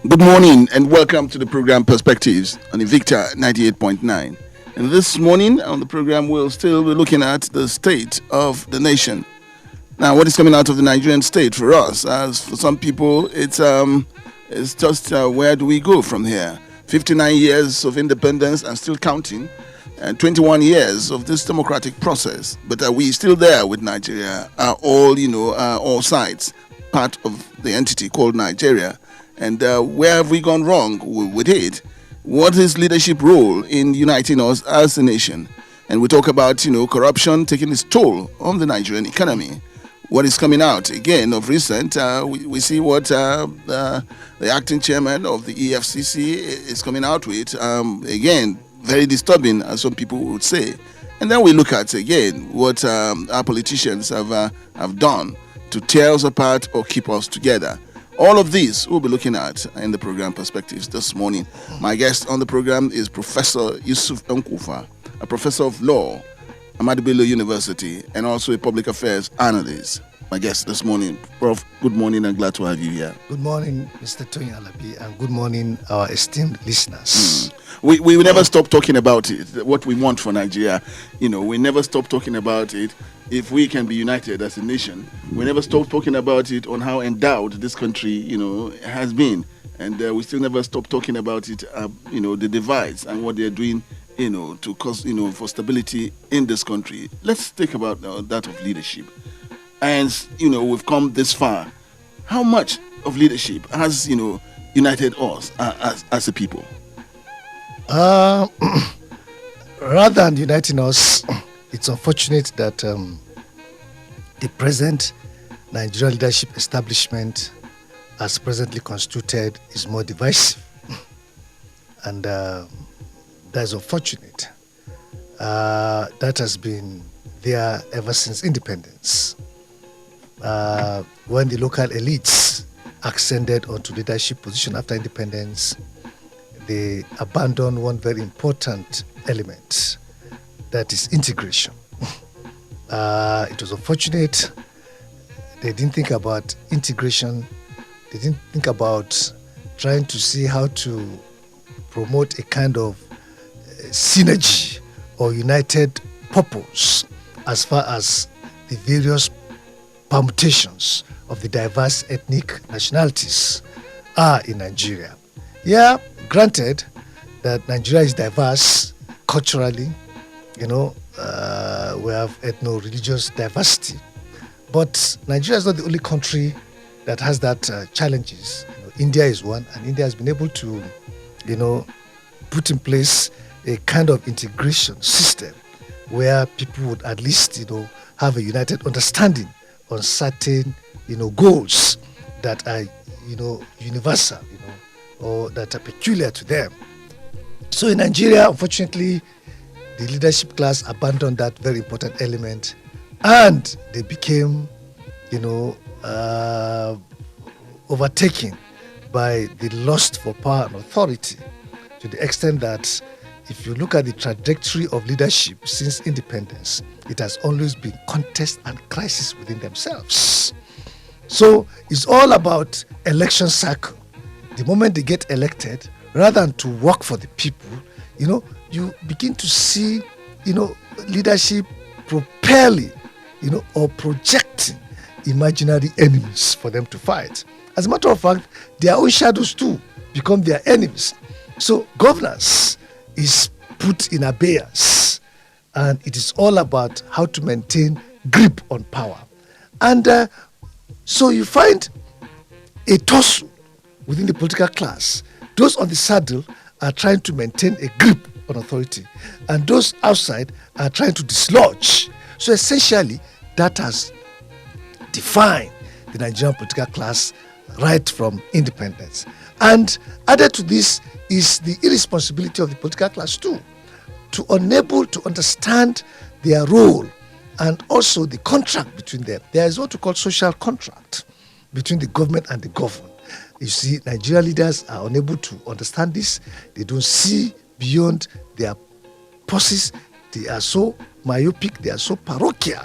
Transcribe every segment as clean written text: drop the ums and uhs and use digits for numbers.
Good morning and welcome to the program Perspectives on Invicta 98.9. And this morning on the program, we'll still be looking at the state of the nation. Now, what is coming out of the Nigerian state for us? As for some people, it's just where do we go from here? 59 years of independence and still counting, and 21 years of this democratic process. But are we still there with Nigeria? Are all sides part of the entity called Nigeria? And where have we gone wrong with it? What is leadership role in uniting us as a nation? And we talk about, corruption taking its toll on the Nigerian economy. What is coming out again of recent? We see what the acting chairman of the EFCC is coming out with. Again, very disturbing, as some people would say. And then we look at again what our politicians have done to tear us apart or keep us together. All of these we'll be looking at in the program Perspectives this morning. My guest on the program is Professor Yusuf Nkufa, a professor of law, Ahmadu Bello University, and also a public affairs analyst. My guest this morning, Prof. Good morning and glad to have you here. Good morning, Mr. Tony Alabi, and good morning, our esteemed listeners. We will never stop talking about it, what we want for Nigeria. We never stop talking about it. If we can be united as a nation, we never stop talking about it on how endowed this country, has been. And we still never stop talking about it, the divides and what they're doing, to cause, for stability in this country. Let's think about that of leadership. And, we've come this far. How much of leadership has, united us as a people? Rather than uniting us, it's unfortunate that the present Nigerian leadership establishment, as presently constituted, is more divisive. And that is unfortunate. That has been there ever since independence. When the local elites ascended onto leadership position after independence, they abandoned one very important element, that is integration. It was unfortunate they didn't think about integration. They didn't think about trying to see how to promote a kind of synergy or united purpose as far as the various permutations of the diverse ethnic nationalities are in Nigeria. Yeah, granted that Nigeria is diverse culturally, we have ethno-religious diversity, but Nigeria is not the only country that has that challenges. India is one, and India has been able to, put in place a kind of integration system where people would at least, have a united understanding on certain, goals that are, universal, or that are peculiar to them. So in Nigeria, unfortunately, the leadership class abandoned that very important element, and they became, overtaken by the lust for power and authority, to the extent that if you look at the trajectory of leadership since independence, it has always been contest and crisis within themselves. So it's all about election cycle. The moment they get elected, rather than to work for the people, you begin to see, leadership propelling, or projecting imaginary enemies for them to fight. As a matter of fact, their own shadows too become their enemies. So governance is put in abeyance, and it is all about how to maintain grip on power. And so you find a tussle within the political class. Those on the saddle are trying to maintain a grip on authority, and those outside are trying to dislodge. So essentially, that has defined the Nigerian political class right from independence. And added to this is the irresponsibility of the political class too, to unable to understand their role and also the contract between them. There is what we call social contract between the government and the governed. You see, Nigerian leaders are unable to understand this. They don't see beyond their purses. They are so myopic, they are so parochial,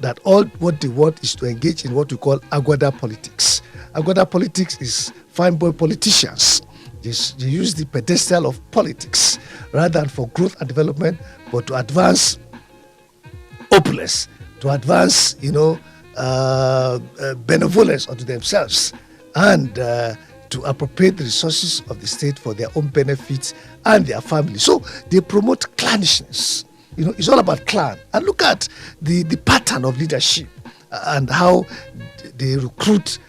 that all what they want is to engage in what we call aguada politics. Agora politics is fine boy politicians. They use the pedestal of politics rather than for growth and development, but to advance opulence, to advance, benevolence unto themselves, and to appropriate the resources of the state for their own benefits and their family. So they promote clannishness. It's all about clan. And look at the pattern of leadership and how they recruit,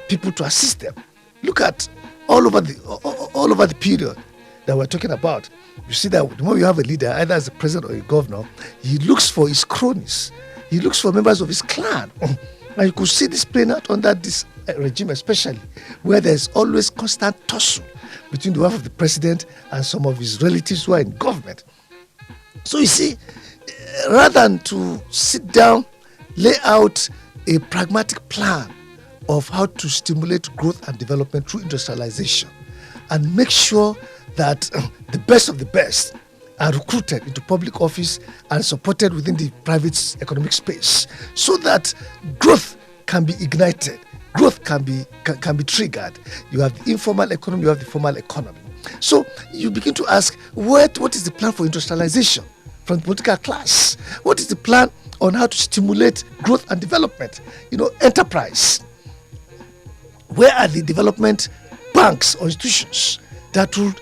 people to assist them. Look at all over the period that we're talking about. You see that the moment you have a leader, either as a president or a governor, he looks for his cronies. He looks for members of his clan. And you could see this playing out under this regime, especially where there's always constant tussle between the wife of the president and some of his relatives who are in government. So you see, rather than to sit down, lay out a pragmatic plan of how to stimulate growth and development through industrialization and make sure that the best of the best are recruited into public office and supported within the private economic space so that growth can be ignited, growth can be triggered. You have the informal economy, you have the formal economy. So you begin to ask, what is the plan for industrialization from the political class? What is the plan on how to stimulate growth and development? Enterprise. Where are the development banks or institutions that will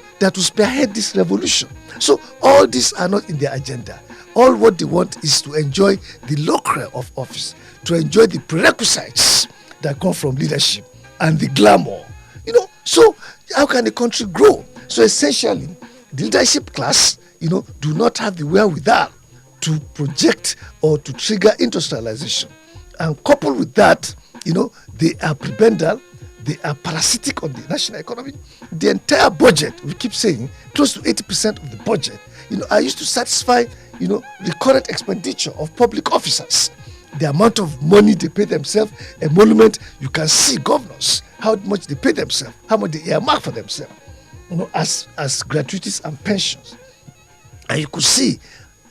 spearhead this revolution? So all these are not in their agenda. All what they want is to enjoy the lucre of office, to enjoy the prerequisites that come from leadership and the glamour. So how can the country grow? So essentially, the leadership class, do not have the wherewithal to project or to trigger industrialization. And coupled with that, they are prebendal, they are parasitic on the national economy. The entire budget, we keep saying, close to 80% of the budget, are used to satisfy, the current expenditure of public officers. The amount of money they pay themselves, emolument, you can see governors, how much they pay themselves, how much they earmark for themselves, as gratuities and pensions. And you could see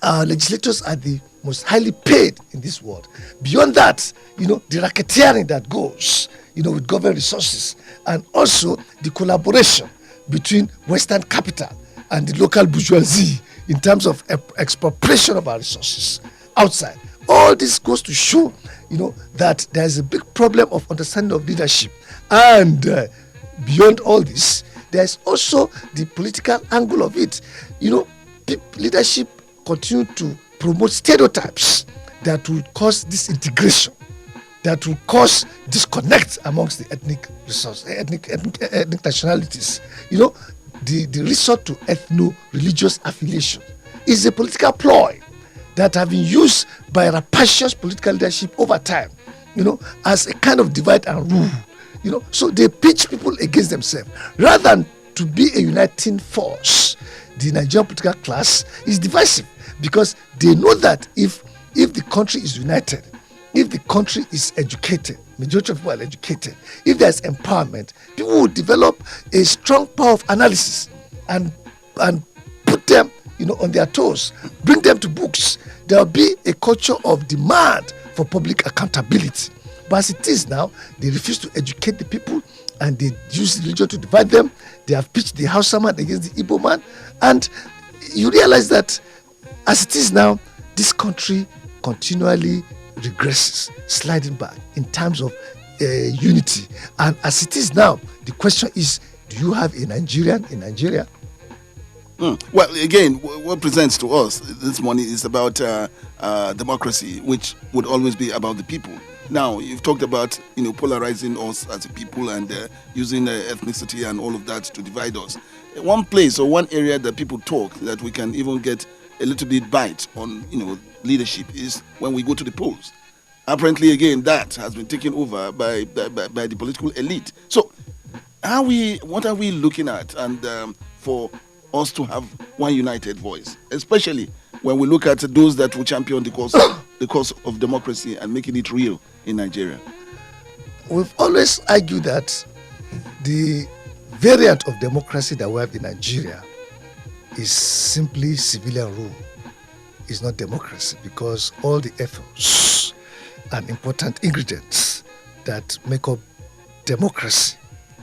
legislators are the most highly paid in this world. Beyond that, the racketeering that goes, with government resources, and also the collaboration between Western capital and the local bourgeoisie in terms of expropriation of our resources outside. All this goes to show, that there is a big problem of understanding of leadership. And beyond all this, there is also the political angle of it. Leadership continue to promote stereotypes that will cause disintegration, that will cause disconnect amongst the ethnic nationalities. The resort to ethno-religious affiliation is a political ploy that have been used by rapacious political leadership over time, as a kind of divide and rule. So they pitch people against themselves rather than to be a uniting force. The Nigerian political class is divisive because they know that if the country is united, if the country is educated, majority of people are educated, if there's empowerment, people will develop a strong power of analysis and put them, on their toes, bring them to books. There will be a culture of demand for public accountability. But as it is now, they refuse to educate the people and they use religion to divide them. They have pitched the Hausa man against the Igbo man. And you realize that as it is now, this country continually regresses, sliding back in terms of unity. And as it is now, the question is, do you have a Nigerian in Nigeria? Well, again, what presents to us this morning is about democracy, which would always be about the people. Now, you've talked about polarizing us as a people and using ethnicity and all of that to divide us. One place or one area that people talk that we can even get a little bit bite on leadership is when we go to the polls. Apparently, again, that has been taken over by the political elite. So, what are we looking at and for us to have one united voice, especially when we look at those that will champion the cause of democracy and making it real in Nigeria? We've always argued that the variant of democracy that we have in Nigeria is simply civilian rule. It's not democracy because all the ethos and important ingredients that make up democracy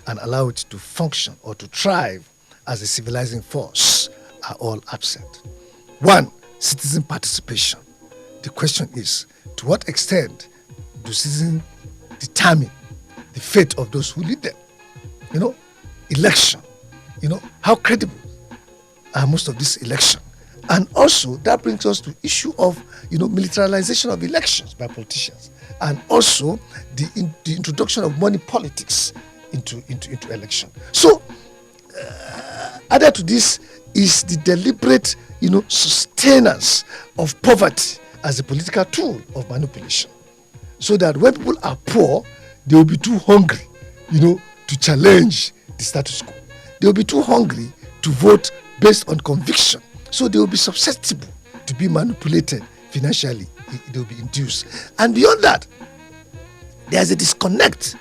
and allow it to function or to thrive as a civilizing force are all absent. One, citizen participation. The question is, to what extent do citizens determine the fate of those who lead them? Election. How credible are most of these elections? And also that brings us to issue of militarization of elections by politicians, and also the introduction of money politics into election. So added to this is the deliberate sustenance of poverty as a political tool of manipulation, so that when people are poor, they will be too hungry to challenge the status quo. They will be too hungry to vote based on conviction. So they will be susceptible to be manipulated financially. They will be induced. And beyond that, there's a disconnect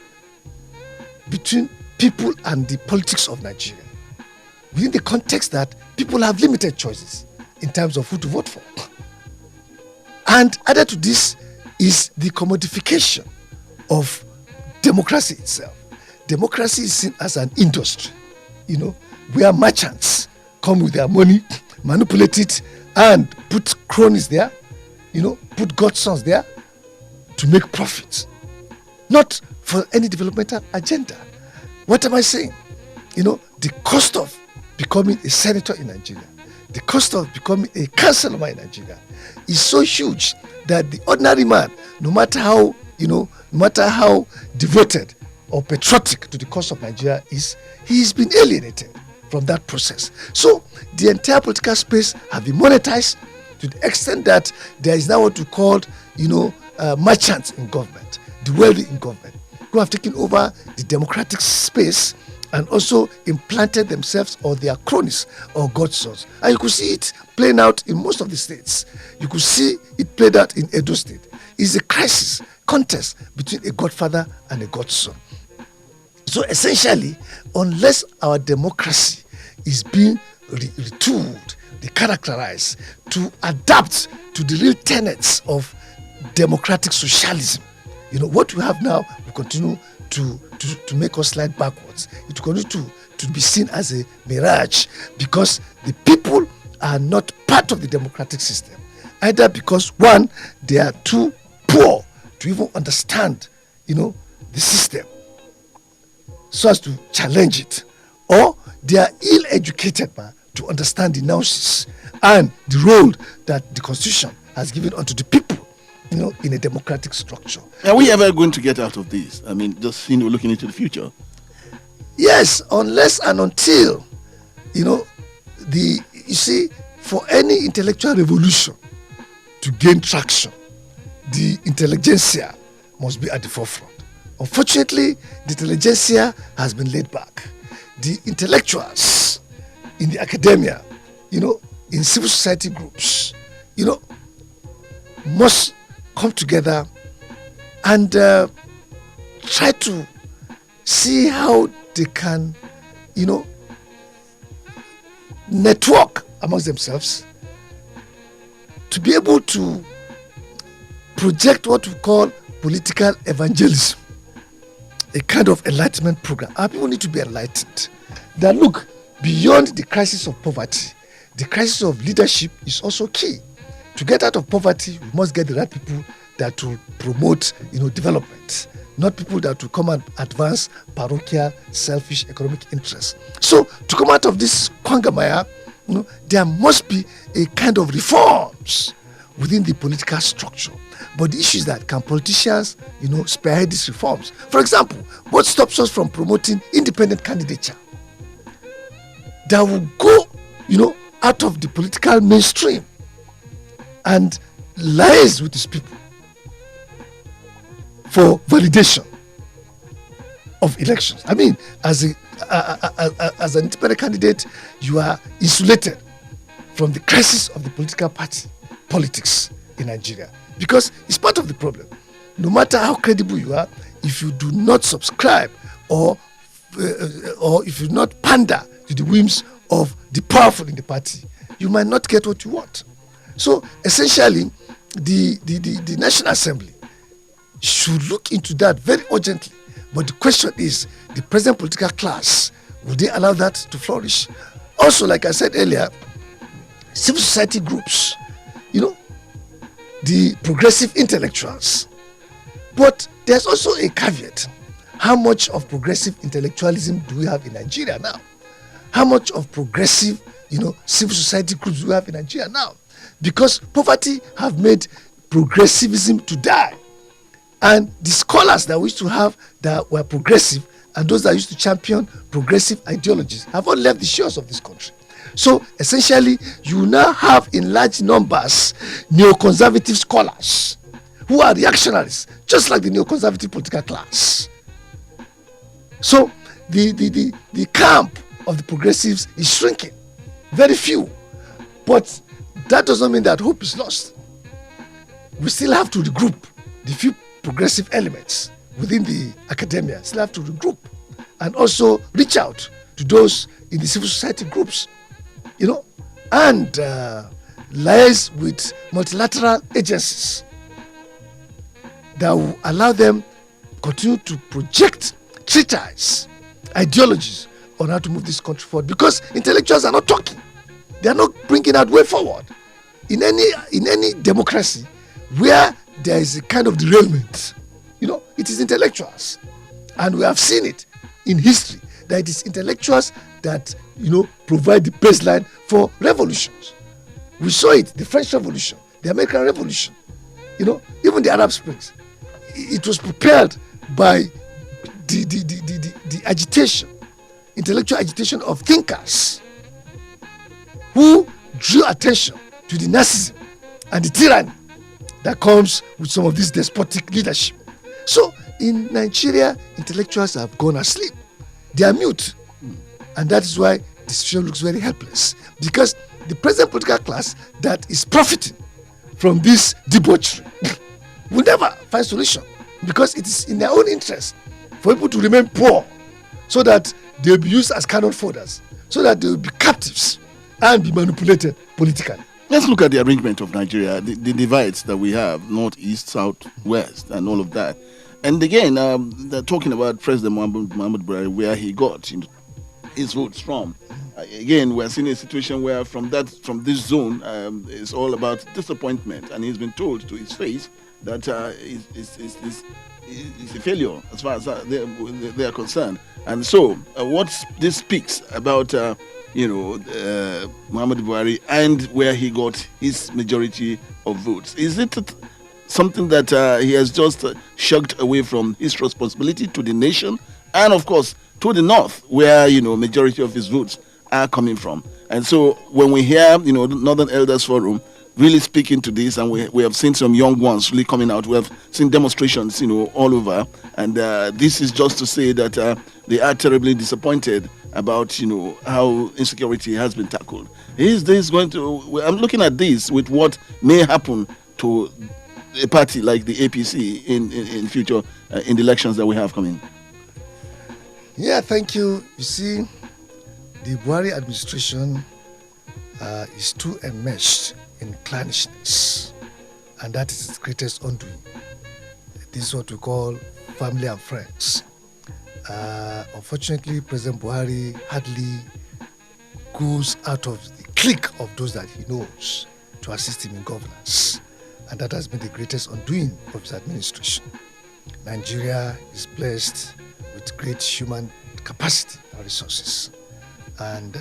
between people and the politics of Nigeria, within the context that people have limited choices in terms of who to vote for. And added to this is the commodification of democracy itself. Democracy is seen as an industry, where merchants come with their money, manipulate it, and put cronies there, put godsons there to make profits, not for any developmental agenda. What am I saying? The cost of becoming a senator in Nigeria, the cost of becoming a councillor in Nigeria is so huge that the ordinary man, no matter how devoted or patriotic to the cause of Nigeria is, he's been alienated from that process. So the entire political space have been monetized to the extent that there is now what we call, merchants in government, the wealthy in government, who have taken over the democratic space and also implanted themselves or their cronies or godsons. And you could see it playing out in most of the states. You could see it played out in Edo State. It's a crisis, contest between a godfather and a godson. So essentially, unless our democracy is being retooled, decharacterized to adapt to the real tenets of democratic socialism, what we have now will continue to make us slide backwards. It will continue to be seen as a mirage, because the people are not part of the democratic system, either because, one, they are too poor to even understand the system so as to challenge it, or they are ill-educated to understand the nuances and the role that the Constitution has given unto the people, in a democratic structure. Are we ever going to get out of this? I mean, just looking into the future. Yes, unless and until, for any intellectual revolution to gain traction, the intelligentsia must be at the forefront. Unfortunately, the intelligentsia has been laid back. The intellectuals in the academia, in civil society groups, must come together and try to see how they can, network amongst themselves to be able to project what we call political evangelism, a kind of enlightenment program. Our people need to be enlightened that, look, beyond the crisis of poverty, the crisis of leadership is also key. To get out of poverty, we must get the right people that will promote, development, not people that will come and advance parochial, selfish economic interests. So to come out of this quagmire, there must be a kind of reforms within the political structure. But the issue is that, can politicians, spearhead these reforms? For example, what stops us from promoting independent candidature that will go, out of the political mainstream and liaise with these people for validation of elections? I mean, as an independent candidate, you are insulated from the crisis of the political party politics in Nigeria, because it's part of the problem. No matter how credible you are, if you do not subscribe or if you do not pander to the whims of the powerful in the party, you might not get what you want. So essentially, the National Assembly should look into that very urgently. But the question is, the present political class, would they allow that to flourish? Also, like I said earlier, civil society groups, the progressive intellectuals. But there's also a caveat. How much of progressive intellectualism do we have in Nigeria now? How much of progressive, civil society groups do we have in Nigeria now? Because poverty have made progressivism to die. And the scholars that we used to have that were progressive and those that used to champion progressive ideologies have all left the shores of this country. So essentially, you now have in large numbers neoconservative scholars who are reactionaries, just like the neoconservative political class. So the camp of the progressives is shrinking, very few. But that doesn't mean that hope is lost. We still have to regroup the few progressive elements within the academia, still have to regroup and also reach out to those in the civil society groups, and liaise with multilateral agencies that will allow them continue to project treatise, ideologies on how to move this country forward. Because intellectuals are not talking; they are not bringing out way forward. In any democracy where there is a kind of derailment, it is intellectuals, and we have seen it in history that it is intellectuals that provide the baseline for revolutions. We saw it, the French Revolution, the American Revolution, even the Arab Springs. It was prepared by the agitation, intellectual agitation of thinkers who drew attention to the Nazism and the tyranny that comes with some of this despotic leadership. So in Nigeria, intellectuals have gone asleep. They are mute. And that is why the situation looks very helpless. Because the present political class that is profiting from this debauchery will never find solution. Because it is in their own interest for people to remain poor so that they will be used as cannon foders, so that they will be captives and be manipulated politically. Let's look at the arrangement of Nigeria, the divides that we have, north, east, south, west, and all of that. And again, they're talking about President Muhammad Buhari, where he got his votes from. Again, we're seeing a situation where from this zone, it's all about disappointment, and he's been told to his face that it's a failure as far as they are concerned. And so, what this speaks about, Muhammad Buhari and where he got his majority of votes. Is it something that he has just shirked away from his responsibility to the nation and, of course, to the north, where, majority of his votes are coming from? And so when we hear, the Northern Elders Forum really speaking to this, and we have seen some young ones really coming out, we have seen demonstrations, all over, and this is just to say that they are terribly disappointed about, how insecurity has been tackled. Is this going to, I'm looking at this with what may happen to a party like the APC in future, in the elections that we have coming. Yeah, thank you. You see, the Buhari administration is too enmeshed in clannishness, and that is its greatest undoing. This is what we call family and friends. Unfortunately, President Buhari hardly goes out of the clique of those that he knows to assist him in governance, and that has been the greatest undoing of his administration. Nigeria is blessed with great human capacity and resources, and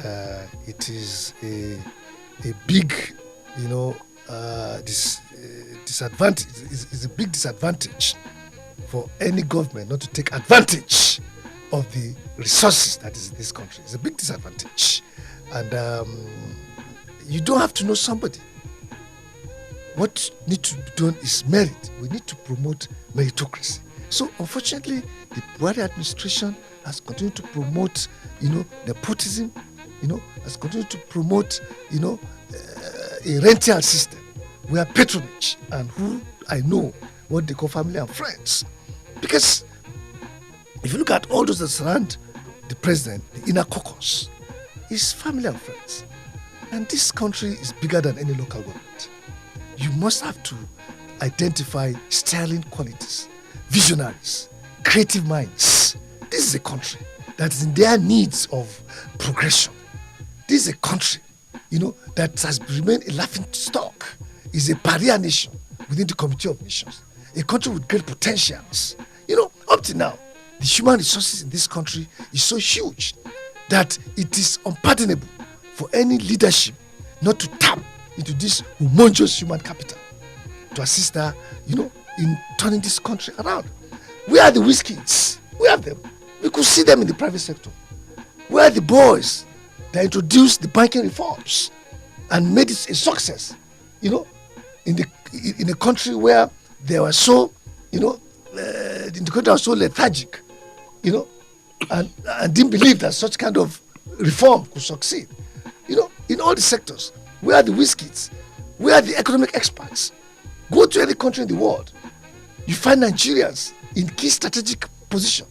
it is a big, disadvantage. Is a big disadvantage for any government not to take advantage of the resources that is in this country. It's a big disadvantage, and you don't have to know somebody. What needs to be done is merit. We need to promote meritocracy. So unfortunately, the Buhari administration has continued to promote, nepotism, has continued to promote, a rental system where patronage and who I know what they call family and friends. Because if you look at all those that surround the president, the inner caucus, is family and friends. And this country is bigger than any local government. You must have to identify sterling qualities, visionaries, creative minds, This is a country that is in their needs of progression. This is a country, that has remained a laughing stock, is a pariah nation within the Community of Nations, a country with great potentials. Up to now, the human resources in this country is so huge that it is unpardonable for any leadership not to tap into this humongous human capital to assist her, in turning this country around. Where are the whiz kids? We have them. We could see them in the private sector. Where are the boys that introduced the banking reforms and made it a success? In a country where they were so, the country was so lethargic, and didn't believe that such kind of reform could succeed. In all the sectors, where are the whiz kids? Where are the economic experts? Go to any country in the world, you find Nigerians in key strategic position,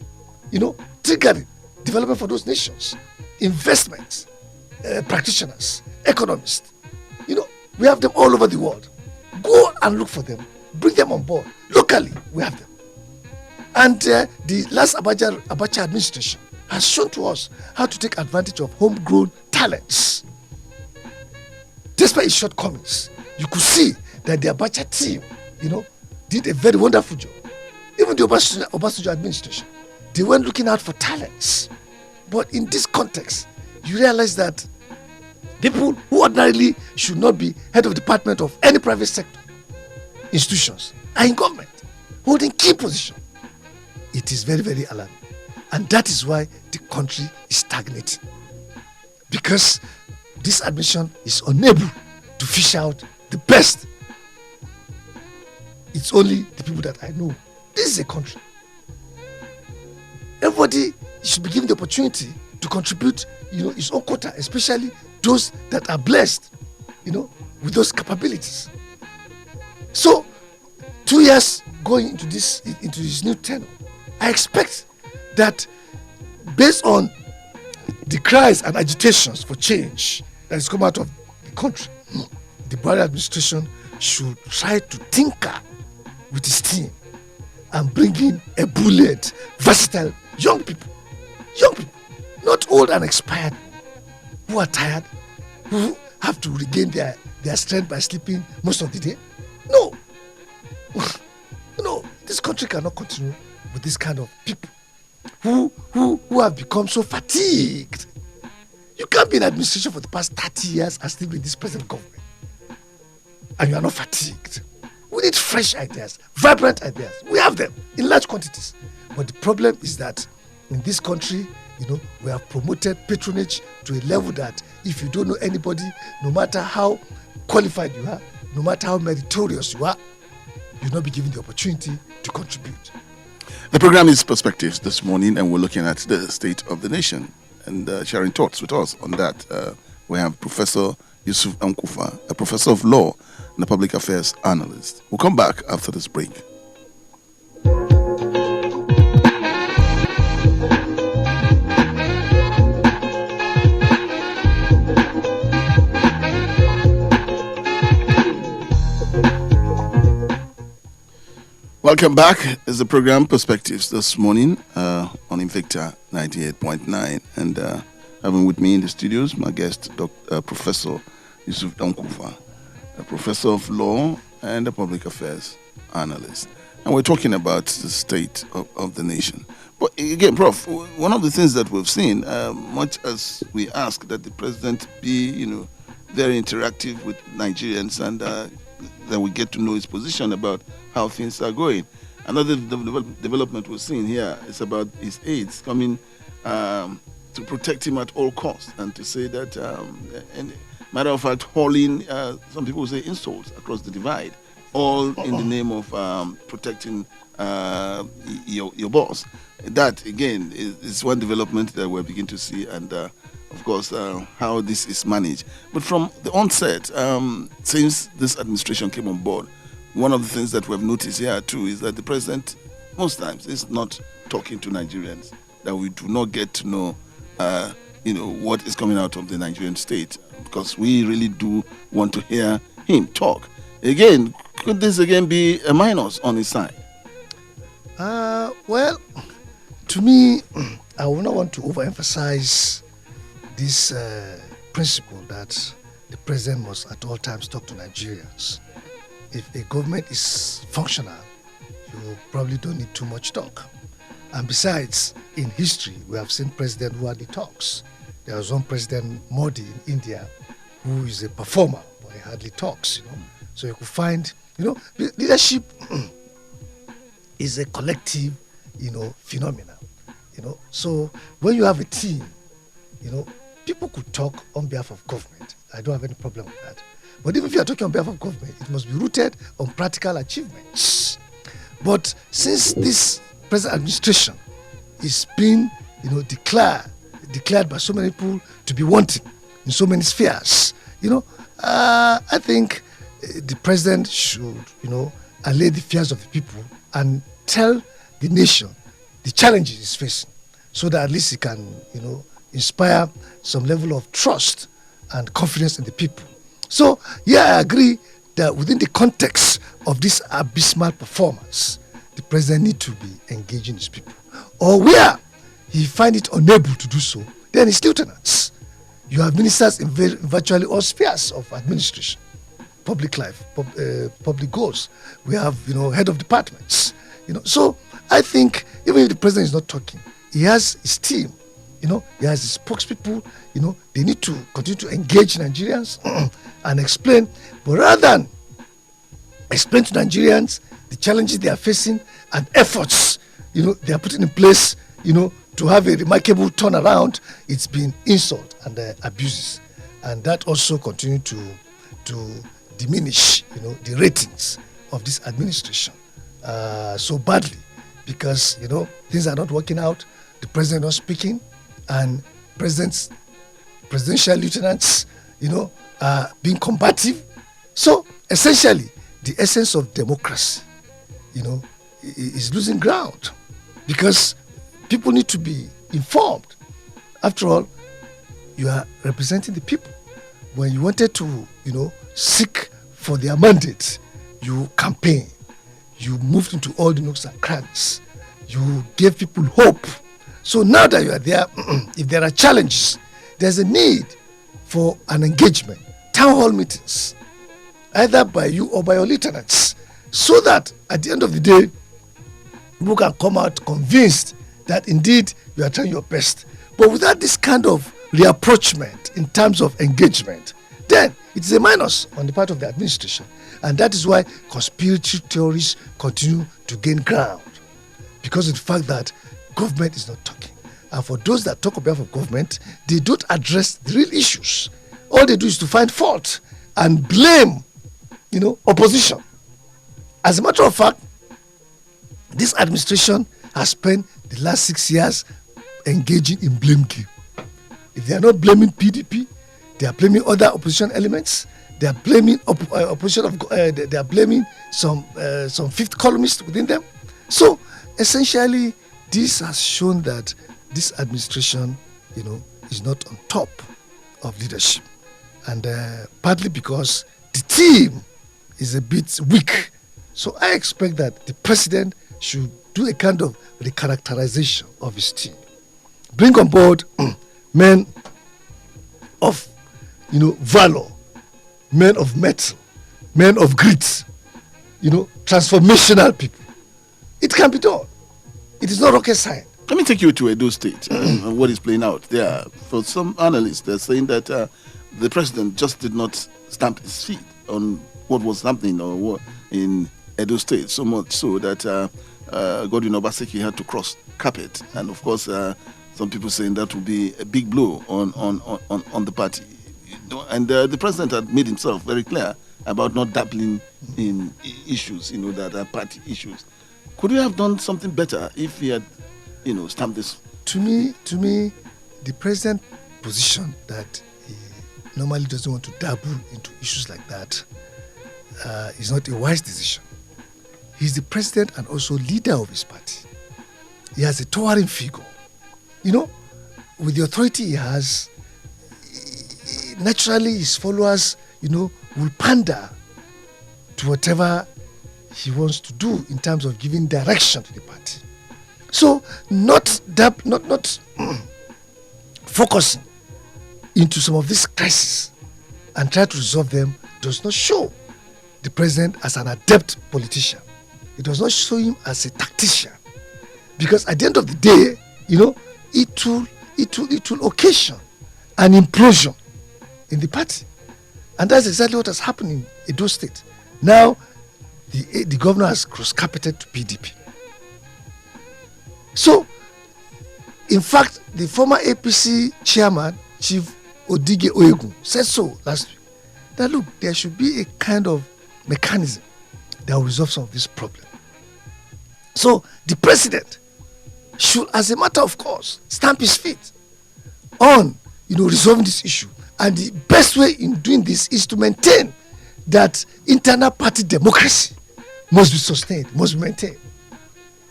triggering development for those nations, investments, practitioners, economists. We have them all over the world. Go and look for them, bring them on board. Locally, we have them. And the last Abacha administration has shown to us how to take advantage of homegrown talents. Despite its shortcomings, you could see that the Abacha team, did a very wonderful job. Even the Obasanjo administration, they weren't looking out for talents. But in this context, you realize that people who ordinarily should not be head of department of any private sector institutions are in government, holding key positions. It is very, very alarming. And that is why the country is stagnating. Because this administration is unable to fish out the best. It's only the people that I know. This is a country. Everybody should be given the opportunity to contribute, his own quota, especially those that are blessed, with those capabilities. So, 2 years going into this new tenure, I expect that based on the cries and agitations for change that is come out of the country, the Buhari administration should try to tinker with his team and bring in a brilliant, versatile young people, not old and expired, who are tired, who have to regain their strength by sleeping most of the day. No, this country cannot continue with this kind of people who have become so fatigued. You can't be in administration for the past 30 years and still be in this present government, and you are not fatigued. We need fresh ideas, vibrant ideas. We have them in large quantities. But the problem is that in this country, we have promoted patronage to a level that if you don't know anybody, no matter how qualified you are, no matter how meritorious you are, you'll not be given the opportunity to contribute. The program is Perspectives this morning, and we're looking at the state of the nation and sharing thoughts with us on that. We have Professor Yusuf Nkufa, a professor of law and a public affairs analyst. We'll come back after this break. Welcome back. It's the program Perspectives this morning on Invicta 98.9. And having with me in the studios my guest, Professor Yusuf Nkufa, a professor of law and a public affairs analyst. And we're talking about the state of the nation. But again, Prof, one of the things that we've seen, much as we ask that the president be, very interactive with Nigerians and that we get to know his position about how things are going. Another development we're seeing here is about his aides coming to protect him at all costs and to say that, and matter of fact, hauling, some people say insults across the divide, all in the name of protecting your boss. That, again, is one development that we're beginning to see, and of course, how this is managed. But from the onset, since this administration came on board, one of the things that we've noticed here too is that the president, most times, is not talking to Nigerians, that we do not get to know, what is coming out of the Nigerian state, because we really do want to hear him talk. Again, could this again be a minus on his side? Well, to me, I would not want to overemphasize this principle that the president must at all times talk to Nigerians. If a government is functional, you probably don't need too much talk. And besides, in history, we have seen presidents who hardly talks. There was one President Modi in India who is a performer, but he hardly talks. So you could find, leadership is a collective, phenomenon. So when you have a team, people could talk on behalf of government. I don't have any problem with that. But even if you are talking on behalf of government, it must be rooted on practical achievements. But since this present administration is being, declared by so many people to be wanting in so many spheres, I think the president should, allay the fears of the people and tell the nation the challenges he's facing, so that at least he can, inspire some level of trust and confidence in the people. So, I agree that within the context of this abysmal performance, the president needs to be engaging his people. Or where he finds it unable to do so, then his lieutenants. You have ministers in virtually all spheres of administration, public life, public goals. We have, head of departments. So I think even if the president is not talking, he has his team. He has his spokespeople. They need to continue to engage Nigerians and explain. But rather than explain to Nigerians the challenges they are facing and efforts, they are putting in place, to have a remarkable turnaround, it's been insult and abuses, and that also continue to diminish, the ratings of this administration so badly, because things are not working out. The president not speaking, and presidential lieutenants, are being combative. So essentially, the essence of democracy, is losing ground, because people need to be informed. After all, you are representing the people. When you wanted to, seek for their mandate, you campaign. You moved into all the nooks and crannies. You gave people hope. So now that you are there, if there are challenges, there's a need for an engagement, town hall meetings, either by you or by your lieutenants, so that at the end of the day, people can come out convinced that indeed you are trying your best. But without this kind of reapproachment in terms of engagement, then it is a minus on the part of the administration. And that is why conspiracy theories continue to gain ground, because of the fact that government is not talking. And for those that talk on behalf of government, they don't address the real issues. All they do is to find fault and blame, opposition. As a matter of fact, this administration has spent the last 6 years engaging in blame game. If they are not blaming PDP, they are blaming other opposition elements. They are blaming opposition they are blaming some fifth columnists within them. So essentially, this has shown that this administration, is not on top of leadership, and partly because the team is a bit weak. So I expect that the president should do a kind of recharacterization of his team, bring on board men of, valor, men of metal, men of grit, transformational people. It can be done. It is not rocket science. Let me take you to Edo State and what is playing out there. For some analysts, they're saying that the president just did not stamp his feet on what was happening in Edo State, so much so that Godwin Obaseki had to cross carpet. And of course, some people saying that would be a big blow on the party. And the president had made himself very clear about not dabbling in issues, that are party issues. Could we have done something better if he had, stamped this? To me, the president position that he normally doesn't want to dabble into issues like that is not a wise decision. He's the president and also leader of his party. He has a towering figure. With the authority he has, naturally his followers, will pander to whatever he wants to do in terms of giving direction to the party. So not focusing into some of these crises and try to resolve them does not show the president as an adept politician. It does not show him as a tactician, because at the end of the day, it will occasion an implosion in the party, and that's exactly what has happened in Edo State. Now, the governor has cross-carpeted to PDP. So, in fact, the former APC chairman, Chief Odige Oyegun, said so last week, that look, there should be a kind of mechanism that will resolve some of this problem. So the president should, as a matter of course, stamp his feet on resolving this issue. And the best way in doing this is to maintain that internal party democracy must be sustained, must be maintained.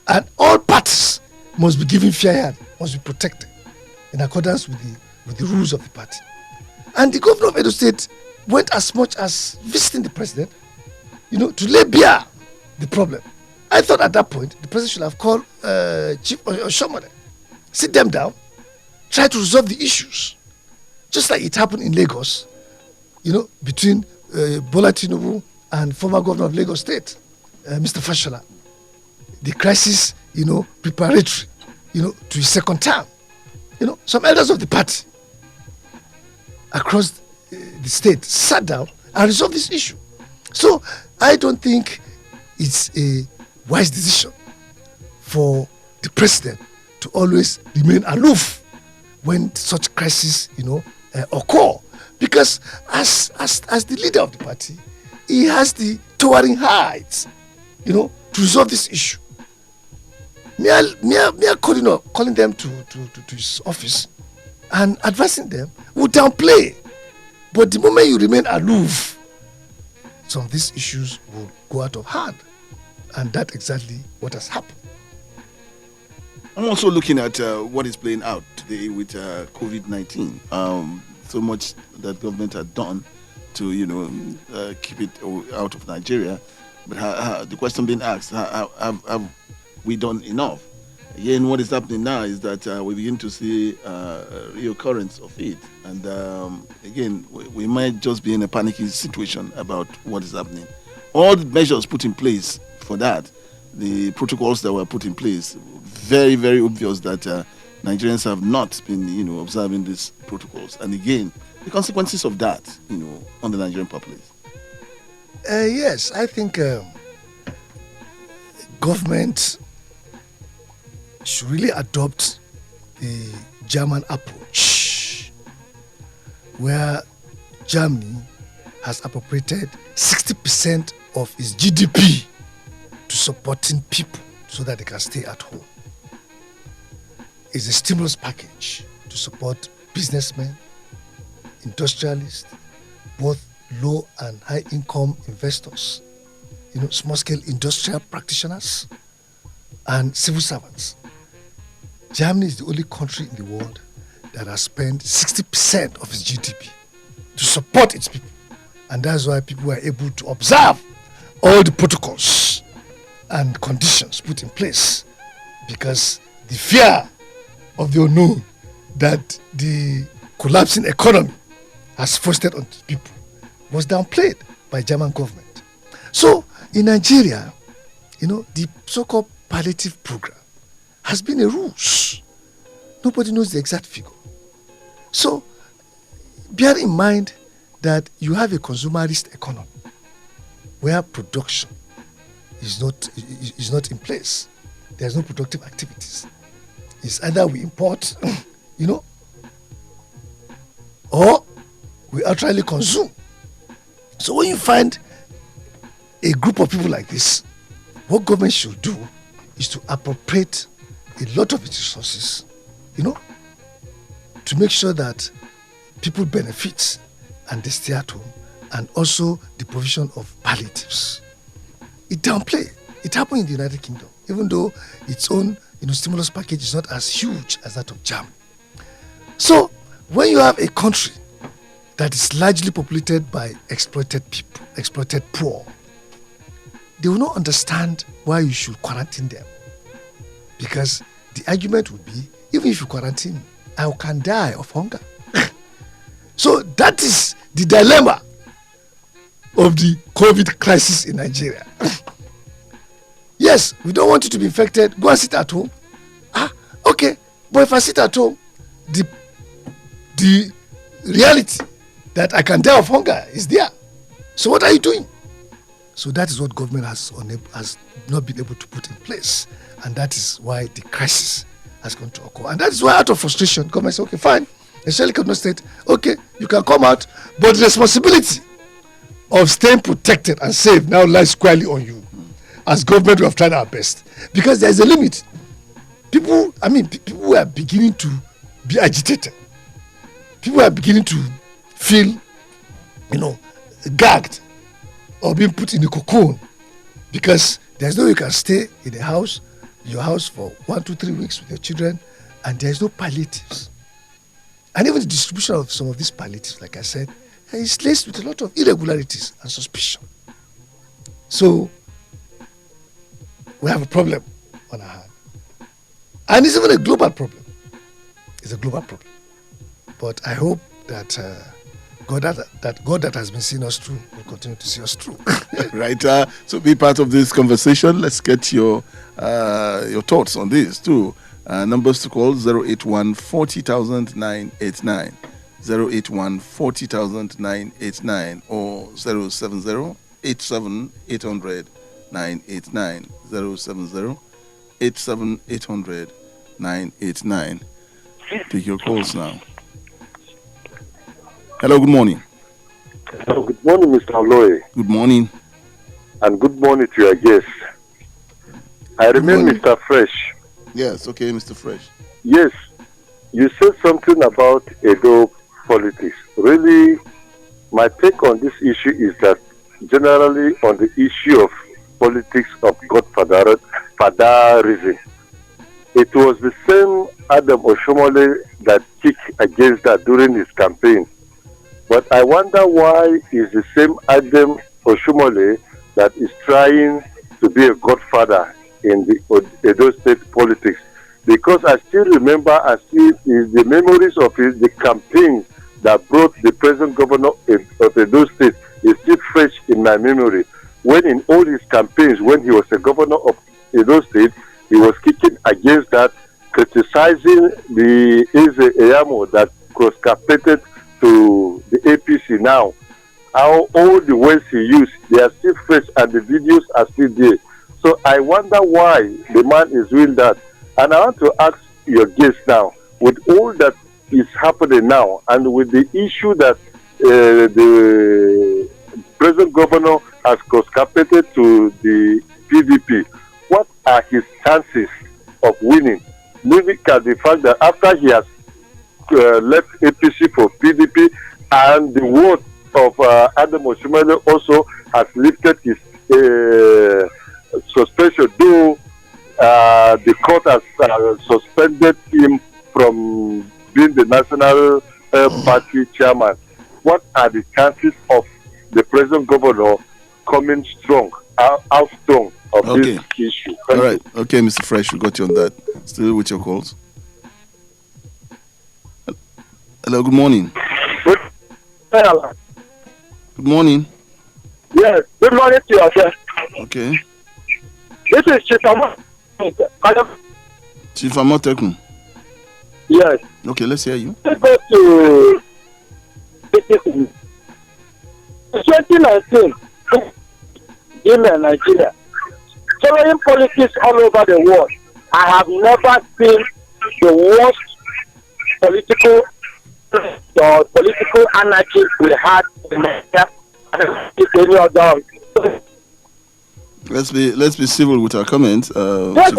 And all parties must be given fair hand, must be protected in accordance with the rules of the party. And the governor of Edo State went as much as visiting the president, to lay bare the problem. I thought at that point the president should have called Chief Oshomole, sit them down, try to resolve the issues, just like it happened in Lagos, between Bola Tinubu and former governor of Lagos State, Mr. Fashola. The crisis, preparatory, to his second term. Some elders of the party across the state sat down and resolved this issue. So I don't think it's a wise decision for the president to always remain aloof when such crises, occur, because as the leader of the party, he has the towering heights, to resolve this issue. Mere calling them to his office and advising them would downplay. But the moment you remain aloof, some of these issues will go out of hand. And that's exactly what has happened. I'm also looking at what is playing out today with COVID-19. So much that government had done to, keep it out of Nigeria. But the question being asked, have we done enough? Again, what is happening now is that we begin to see reoccurrence of it. And again, we might just be in a panicky situation about what is happening. All the measures put in place for that, the protocols that were put in place, very, very obvious that Nigerians have not been, observing these protocols. And again, the consequences of that, on the Nigerian populace. Yes, I think government should really adopt the German approach, where Germany has appropriated 60% of its GDP to supporting people so that they can stay at home. It's a stimulus package to support businessmen, industrialists, both low and high income investors, small scale industrial practitioners and civil servants. Germany is the only country in the world that has spent 60% of its GDP to support its people. And that's why people were able to observe all the protocols and conditions put in place, because the fear of the unknown that the collapsing economy has foisted on people was downplayed by German government. So in Nigeria, the so-called palliative program has been a ruse. Nobody knows the exact figure. So bear in mind that you have a consumerist economy where production is not in place. There's no productive activities. It's either we import, or we outrightly consume. So when you find a group of people like this, what government should do is to appropriate a lot of its resources, to make sure that people benefit and they stay at home, and also the provision of palliatives. It downplayed. It happened in the United Kingdom, even though its own stimulus package is not as huge as that of Germany. So when you have a country that is largely populated by exploited people, exploited poor, they will not understand why you should quarantine them, because the argument would be, even if you quarantine me, I can die of hunger. So that is the dilemma of the COVID crisis in Nigeria. Yes, we don't want you to be infected. Go and sit at home. Okay. But if I sit at home, the reality that I can die of hunger is there. So what are you doing? So that is what government has not been able to put in place. And that is why the crisis has come to occur. And that is why, out of frustration, government said, okay, fine. Especially Kaduna State, okay, you can come out, but the responsibility of staying protected and safe now lies squarely on you. As government, we have tried our best. Because there is a limit. People are beginning to be agitated. People are beginning to feel, gagged or being put in a cocoon, because there's no way you can stay in your house for 1, 2, 3 weeks with your children, and there's no palliatives. And even the distribution of some of these palliatives, like I said, is laced with a lot of irregularities and suspicion. So we have a problem on our hand. And it's even a global problem. It's a global problem. But I hope that God that has been seeing us through will continue to see us through. Right. So be part of this conversation. Let's get your thoughts on this too. Numbers to call 081 40 989, 081 40 989, or 070 87 800 989, 070 87 800 989. Take your calls now. Hello, good morning. Hello, good morning, Mr. Oloye. Good morning. And good morning to your guests. I remain Mr. Fresh. Yes, okay, Mr. Fresh. Yes, you said something about Edo politics. Really, my take on this issue is that generally on the issue of politics of godfatherism, it was the same Adam Oshomole that kicked against that during his campaign. But I wonder why is the same Adam Oshomole that is trying to be a godfather in the Edo State politics. Because I still remember, the memories of the campaign that brought the present governor of Edo State is still fresh in my memory. When in all his campaigns, when he was the governor of Edo State, he was kicking against that, criticizing the Eze Eyamo that cross-carpeted to the APC now. How all the words he used, they are still fresh and the videos are still there. So I wonder why the man is doing that. And I want to ask your guest now, with all that is happening now, and with the issue that the present governor has cross-carpeted to the PDP, what are his chances of winning? Maybe the fact that after he has left APC for PDP, and the word of Adam Oshomole also has lifted his suspension, though the court has suspended him from being the National Party chairman. What are the chances of the present governor coming out strong of this issue? All right. Okay, Mr. Fresh, we got you on that. Still with your calls. Hello, good morning. Good morning. Yes, good morning to yourself. Okay. This is Chifamo. Chifamotekun. Yes. Okay, let's hear you. Let's go to 2019 in Nigeria. Following politics all over the world, I have never seen the worst political anarchy we had in Nigeria. Any other. Let's be civil with our comments. Yes,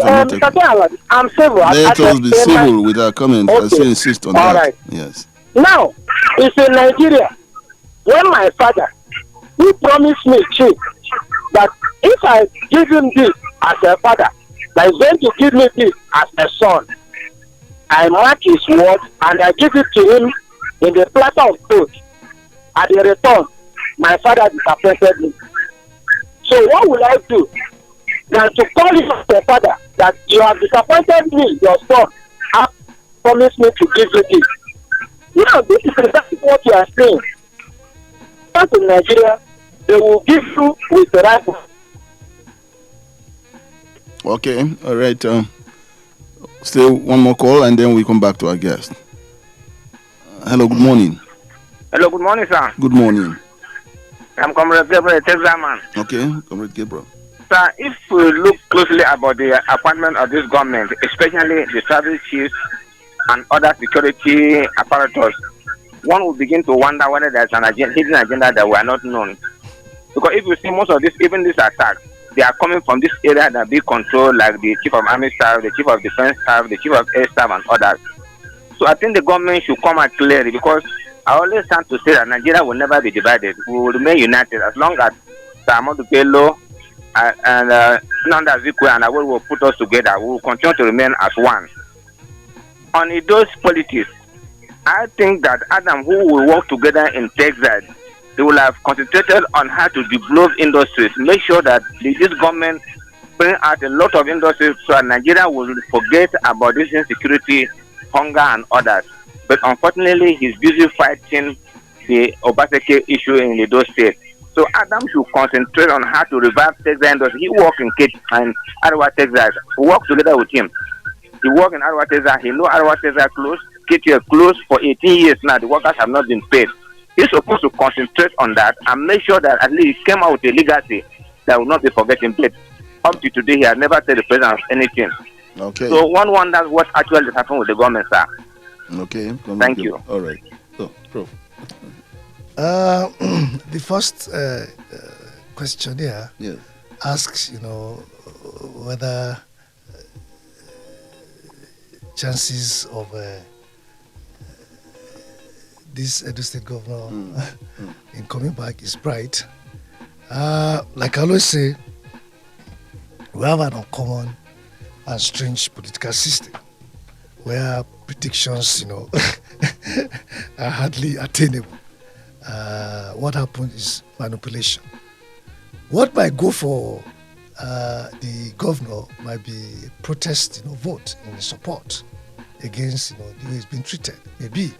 I'm civil. Let us be civil with our comments as you insist on that. Right. Yes. Now, it's in Nigeria. When my father, he promised me, Chief, that if I give him this as a father, that he's going to give me this as a son, I mark his word and I give it to him in the platter of gold. At the return, my father disappointed me. So what will I do? than to call you as your father that you have disappointed me, your son, have promised me to give you this. Now, this is exactly what you are saying. Back in Nigeria, they will give you with the right one. Okay, all right. Still one more call, and then we come back to our guest. Hello, good morning. Hello, good morning, sir. Good morning. I'm Comrade Gabriel, Texas man. Okay, Comrade Gabriel. Sir, if we look closely about the appointment of this government, especially the service chiefs and other security apparatus, one will begin to wonder whether there's an hidden agenda that we are not known. Because if you see most of this, even these attacks, they are coming from this area that be controlled, like the chief of army staff, the chief of defense staff, the chief of air staff, and others. So I think the government should come out clearly, because I always stand to say that Nigeria will never be divided. We will remain united as long as Samodu Bello and Nanda Zikwe and Awol will put us together. We will continue to remain as one. On those politics, I think that Adam, who will work together in Texas, they will have concentrated on how to develop industries, make sure that this government bring out a lot of industries so that Nigeria will forget about this insecurity, hunger, and others. But unfortunately, he's busy fighting the Obaseki issue in Edo State. So Adam should concentrate on how to revive Texas industry. He works in Kate and Arawa, Texas. We work together with him. He works in Arawa, Texas. He knows Arawa, Texas close. Kate is close for 18 years now. The workers have not been paid. He's supposed to concentrate on that and make sure that at least he came out with a legacy that will not be forgotten. But up to today, he has never said the president anything. Okay. So one wonders what actually happened with the government, sir. Okay. Thank you. All right. So, Prof. The first question here asks, whether chances of this Edo State governor in coming back is bright. Like I always say, we have an uncommon and strange political system where predictions, are hardly attainable. What happened is manipulation. What might go for the governor might be a protest, vote in support against, the way he's been treated, maybe.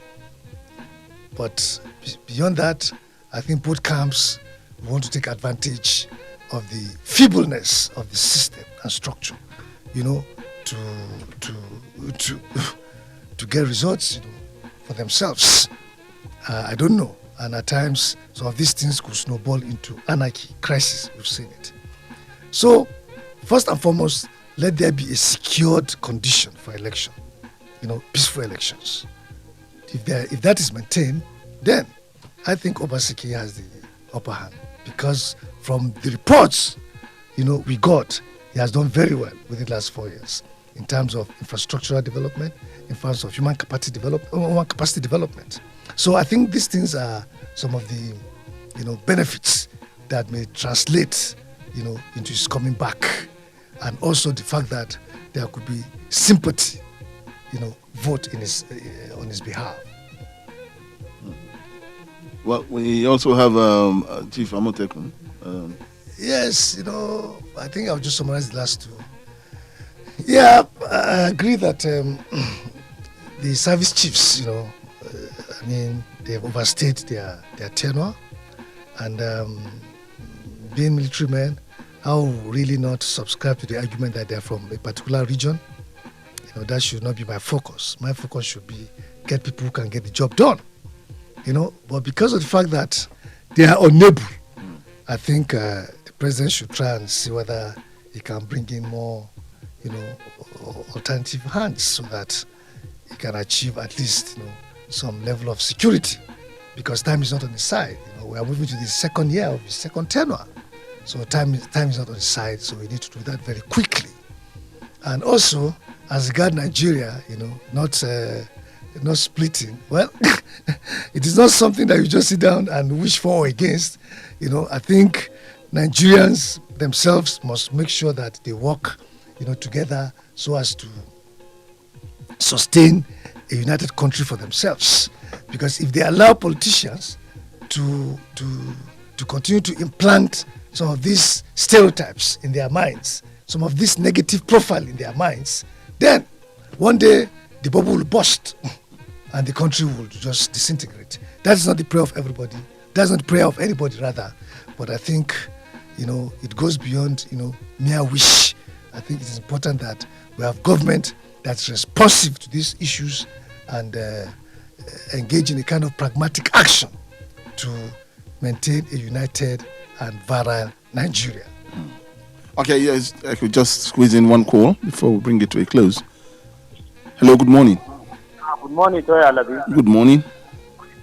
But beyond that, I think both camps want to take advantage of the feebleness of the system and structure, to get results, for themselves. I don't know. And at times, some of these things could snowball into anarchy, crisis. We've seen it. So, first and foremost, let there be a secured condition for election, peaceful elections. If that is maintained, then I think Obaseki has the upper hand, because from the reports, we got, he has done very well within the last 4 years in terms of infrastructural development, in terms of human capacity development. So I think these things are some of the, benefits that may translate, into his coming back, and also the fact that there could be sympathy, vote in on his behalf. Well, we also have Chief Amotekun. Yes, I think I'll just summarize the last two. Yeah, I agree that the service chiefs, they've overstayed their tenure, and being military men, I will really not subscribe to the argument that they're from a particular region. That should not be my focus. My focus should be get people who can get the job done. But because of the fact that they are unable, I think the president should try and see whether he can bring in more, alternative hands so that he can achieve at least, some level of security, because time is not on his side. We are moving to the second year of his second tenure, so time is not on his side. So we need to do that very quickly, and also as regard Nigeria, not splitting. Well, it is not something that you just sit down and wish for or against. I think Nigerians themselves must make sure that they work, together so as to sustain a united country for themselves. Because if they allow politicians to continue to implant some of these stereotypes in their minds, some of this negative profile in their minds, then one day the bubble will burst and the country will just disintegrate. That is not the prayer of everybody. That's not the prayer of anybody, rather. But I think, it goes beyond, mere wish. I think it is important that we have government that's responsive to these issues and engage in a kind of pragmatic action to maintain a united and virile Nigeria. Okay, yes, I could just squeeze in one call before we bring it to a close. Hello, good morning. Good morning, Toya Alabi. Good morning.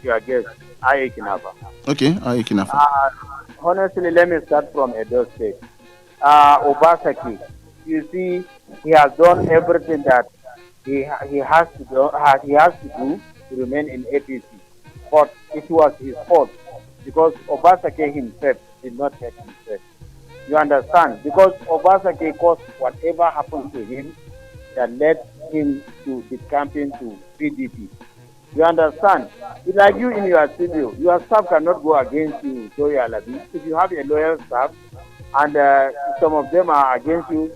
Your guest, Aye Kinafa. Okay, Aye Kinafa. Honestly, let me start from Edo State. Obasaki, you see, he has done everything that he has to do to remain in APC. But it was his fault because Obasaki himself did not help himself. You understand? Because Obasaki caused whatever happened to him that led him to the campaign to PDP. You understand? It's like you in your studio. Your staff cannot go against you, Toya Alabi. If you have a loyal staff and some of them are against you,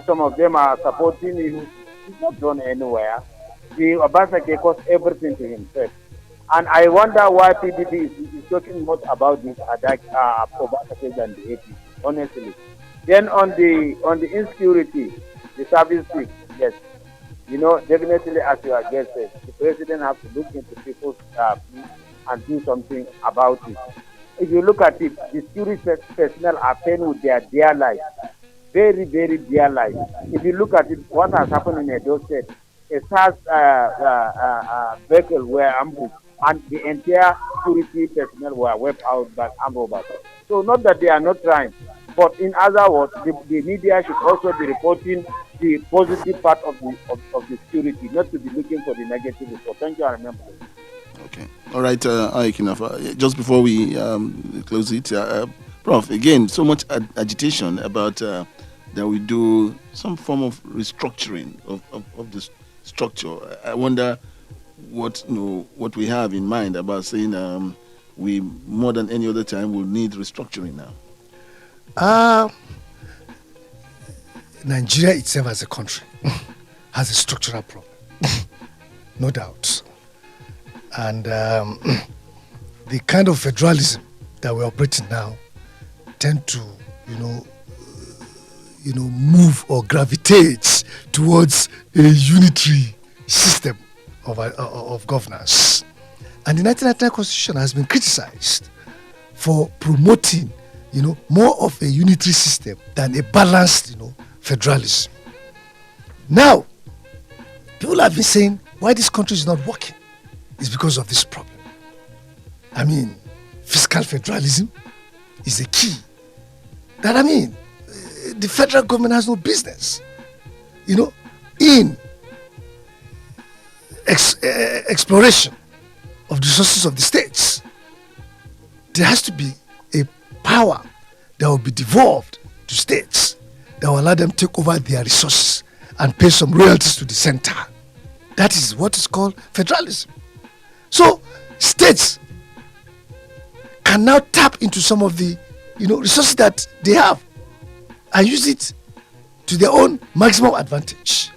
some of them are supporting you, it's not gone anywhere. The Obasaki caused everything to himself. And I wonder why PDP is talking more about this Obasaki than the AP, honestly. Then on the insecurity, the service fee, yes. Definitely, as your guest said, the president has to look into people's plea and do something about it. If you look at it, the security personnel are paying with their dear life, very, very dear life. If you look at it, what has happened in Edo State, a SARS vehicle were ambushed, and the entire security personnel were wiped out by armed robbers. So not that they are not trying, but in other words, the media should also be reporting the positive part of the security, not to be looking for the negative. So thank you, I remember. Okay. All right, Aye Kinafa. Just before we close it, Prof, again, so much agitation about that we do some form of restructuring of the structure. I wonder what we have in mind about saying we more than any other time will need restructuring now. Nigeria itself as a country has a structural problem, no doubt. And the kind of federalism that we're operating now tend to, move or gravitate towards a unitary system of governance. And the 1999 Constitution has been criticized for promoting, more of a unitary system than a balanced, federalism. Now, people have been saying why this country is not working is because of this problem. I mean, fiscal federalism is a key. The federal government has no business, in exploration of the resources of the states. There has to be a power that will be devolved to states that will allow them to take over their resources and pay some royalties to the center. That is what is called federalism. So states can now tap into some of the resources that they have and use it to their own maximum advantage.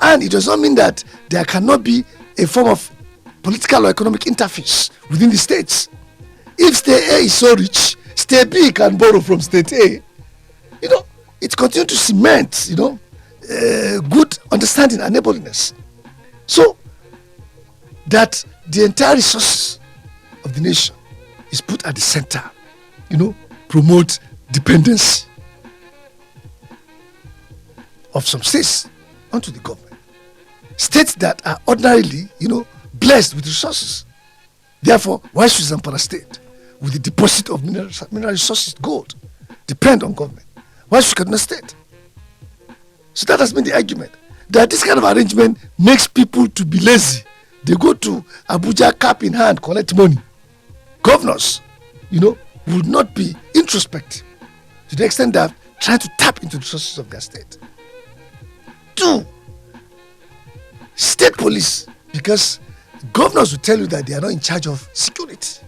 And it does not mean that there cannot be a form of political or economic interface within the states. If state A is so rich, state B can borrow from state A. It continues to cement, good understanding and neighborliness. So that the entire resources of the nation is put at the center, promote dependency of some states onto the government. States that are ordinarily, blessed with resources. Therefore, why should Zamfara State, with the deposit of mineral resources, gold, depend on government? Why should Kaduna State? So that has been the argument, that this kind of arrangement makes people to be lazy. They go to Abuja, cap in hand, collect money. Governors, would not be introspective to the extent that trying to tap into the resources of their state. 2, state police, because governors will tell you that they are not in charge of security.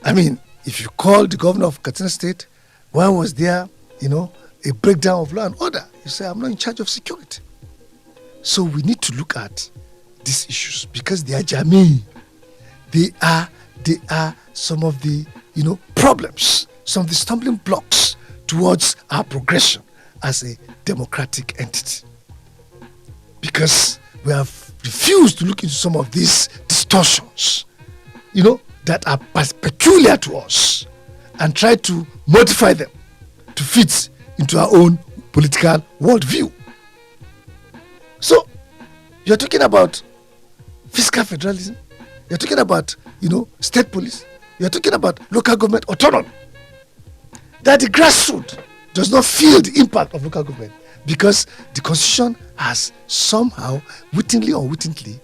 I mean, if you call the governor of Katsina State, why was there a breakdown of law and order. You say, I'm not in charge of security. So we need to look at these issues because they are germane. They are some of the problems, some of the stumbling blocks towards our progression as a democratic entity. Because we have refused to look into some of these distortions, that are peculiar to us and try to modify them to fit into our own political worldview. So, you're talking about fiscal federalism, you're talking about, state police, you're talking about local government autonomy. That the grassroots does not feel the impact of local government because the constitution has somehow, wittingly or unwittingly,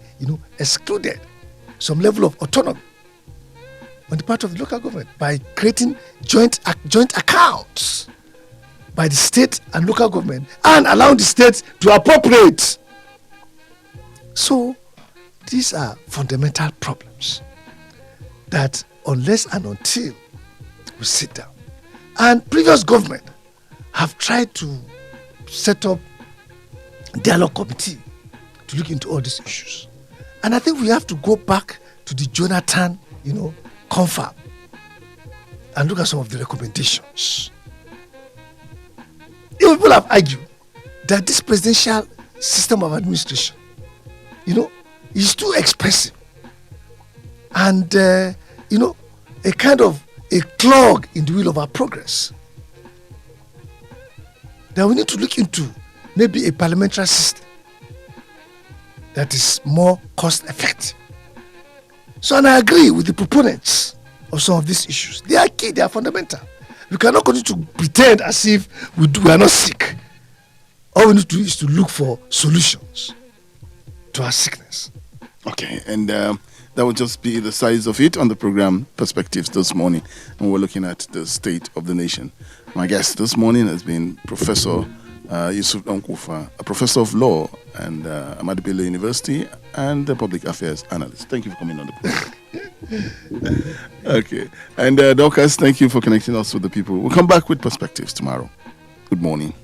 excluded some level of autonomy on the part of the local government by creating joint accounts by the state and local government and allowing the state to appropriate. So these are fundamental problems that unless and until we sit down, and previous government have tried to set up dialogue committee to look into all these issues. And I think we have to go back to the Jonathan, confab and look at some of the recommendations. People have argued that this presidential system of administration, is too expensive and, a kind of a clog in the wheel of our progress. That we need to look into maybe a parliamentary system that is more cost effective. So, and I agree with the proponents of some of these issues. They are key, they are fundamental. We cannot continue to pretend as if we are not sick. All we need to do is to look for solutions to our sickness. Okay, and that would just be the size of it on the program Perspectives this morning. And we're looking at the state of the nation. My guest this morning has been Professor Yusuf Nkufa, a professor of law and Ahmadu Bello University and a public affairs analyst. Thank you for coming on the program. Okay, and Dorcas, thank you for connecting us with the people. We'll come back with Perspectives tomorrow. Good morning.